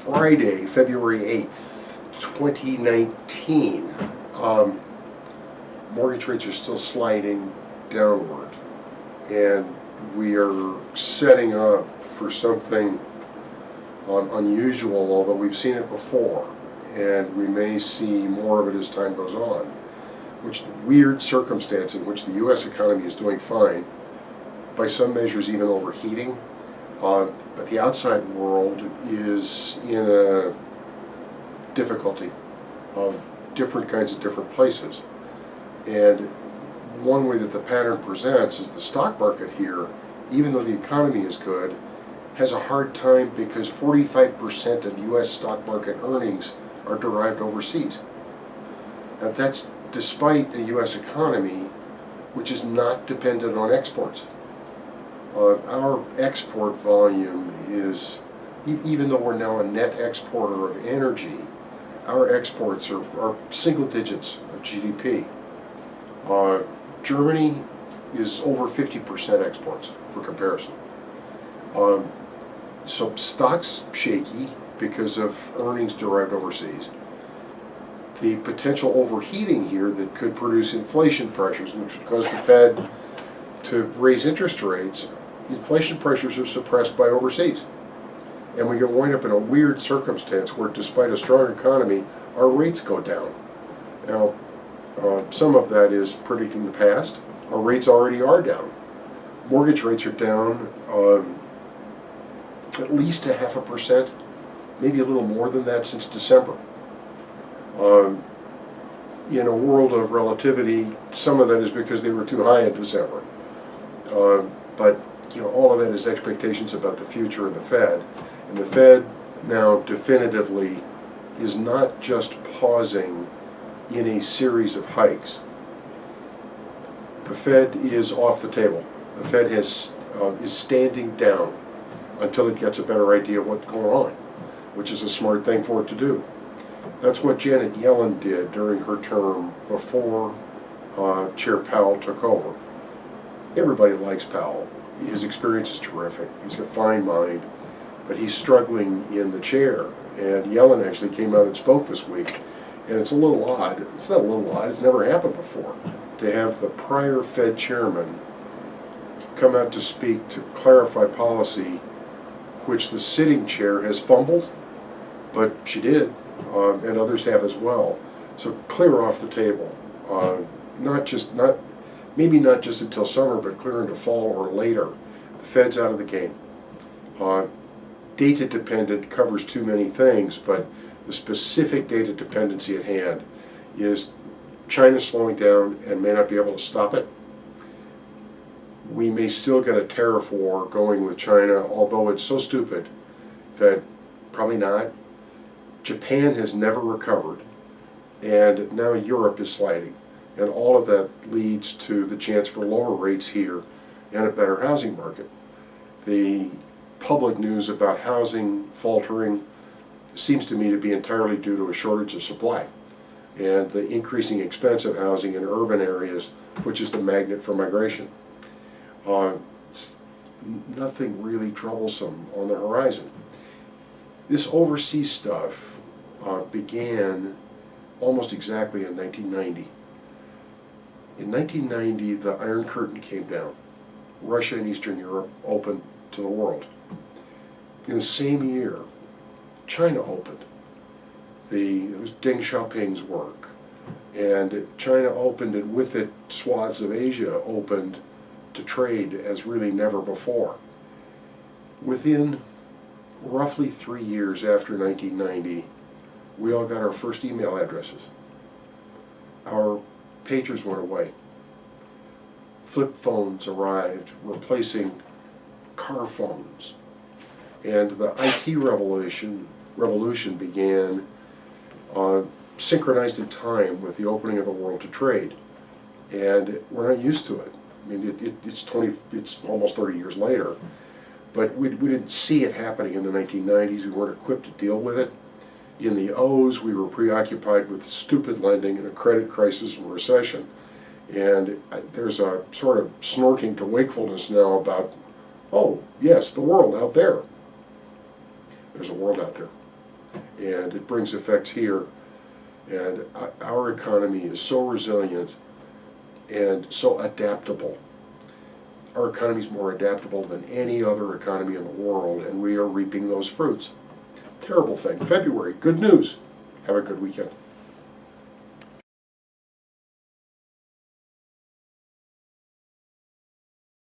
Friday, February 8th, 2019. Mortgage rates are still sliding downward, and we are setting up for something unusual, although we've seen it before, and we may see more of it as time goes on, which weird circumstance in which the U.S. economy is doing fine, by some measures even overheating, but the outside world is in a difficulty of different kinds of different places. And one way that the pattern presents is the stock market here, even though the economy is good, has a hard time because 45% of U.S. stock market earnings are derived overseas. Now that's despite a U.S. economy which is not dependent on exports. Our export volume is, even though we're now a net exporter of energy, our exports are single digits of GDP. Germany is over 50% exports, for comparison. So stock's shaky because of earnings derived overseas. The potential overheating here that could produce inflation pressures, which would cause the Fed to raise interest rates, inflation pressures are suppressed by overseas. And we can wind up in a weird circumstance where, despite a strong economy, our rates go down. Now, some of that is predicting the past. Our rates already are down. Mortgage rates are down at least 0.5%, maybe a little more than that since December. In a world of relativity, some of that is because they were too high in December. But all of that is expectations about the future of the Fed. And the Fed now definitively is not just pausing in a series of hikes. The Fed is off the table. The Fed is standing down until it gets a better idea of what's going on, which is a smart thing for it to do. That's what Janet Yellen did during her term before Chair Powell took over. Everybody likes Powell. His experience is terrific. He's got a fine mind, but he's struggling in the chair. And Yellen actually came out and spoke this week. And it's a little odd. It's not a little odd. It's never happened before to have the prior Fed chairman come out to speak to clarify policy, which the sitting chair has fumbled, but she did, and others have as well. So clear off the table. Maybe not just until summer, but clear into fall or later. The Fed's out of the game. Data dependent covers too many things, but the specific data dependency at hand is China slowing down and may not be able to stop it. We may still get a tariff war going with China, although it's so stupid that probably not. Japan has never recovered, and now Europe is sliding. And all of that leads to the chance for lower rates here and a better housing market. The public news about housing faltering seems to me to be entirely due to a shortage of supply and the increasing expense of housing in urban areas, which is the magnet for migration. It's nothing really troublesome on the horizon. This overseas stuff began almost exactly in 1990. In 1990, the Iron Curtain came down. Russia and Eastern Europe opened to the world. In the same year, China opened. It was Deng Xiaoping's work. And China opened, and with it, swaths of Asia opened to trade as really never before. Within roughly 3 years after 1990, we all got our first email addresses. Our pagers went away. Flip phones arrived, replacing car phones. And the IT revolution began synchronized in time with the opening of the world to trade. And we're not used to it. I mean, it's almost 30 years later. But we didn't see it happening in the 1990s. We weren't equipped to deal with it. In the O's, we were preoccupied with stupid lending and a credit crisis and recession. And there's a sort of snorting to wakefulness now about, oh, yes, the world out there. There's a world out there. and it brings effects here. And our economy is so resilient and so adaptable. Our economy is more adaptable than any other economy in the world, and we are reaping those fruits. Terrible thing. February, good news. Have a good weekend.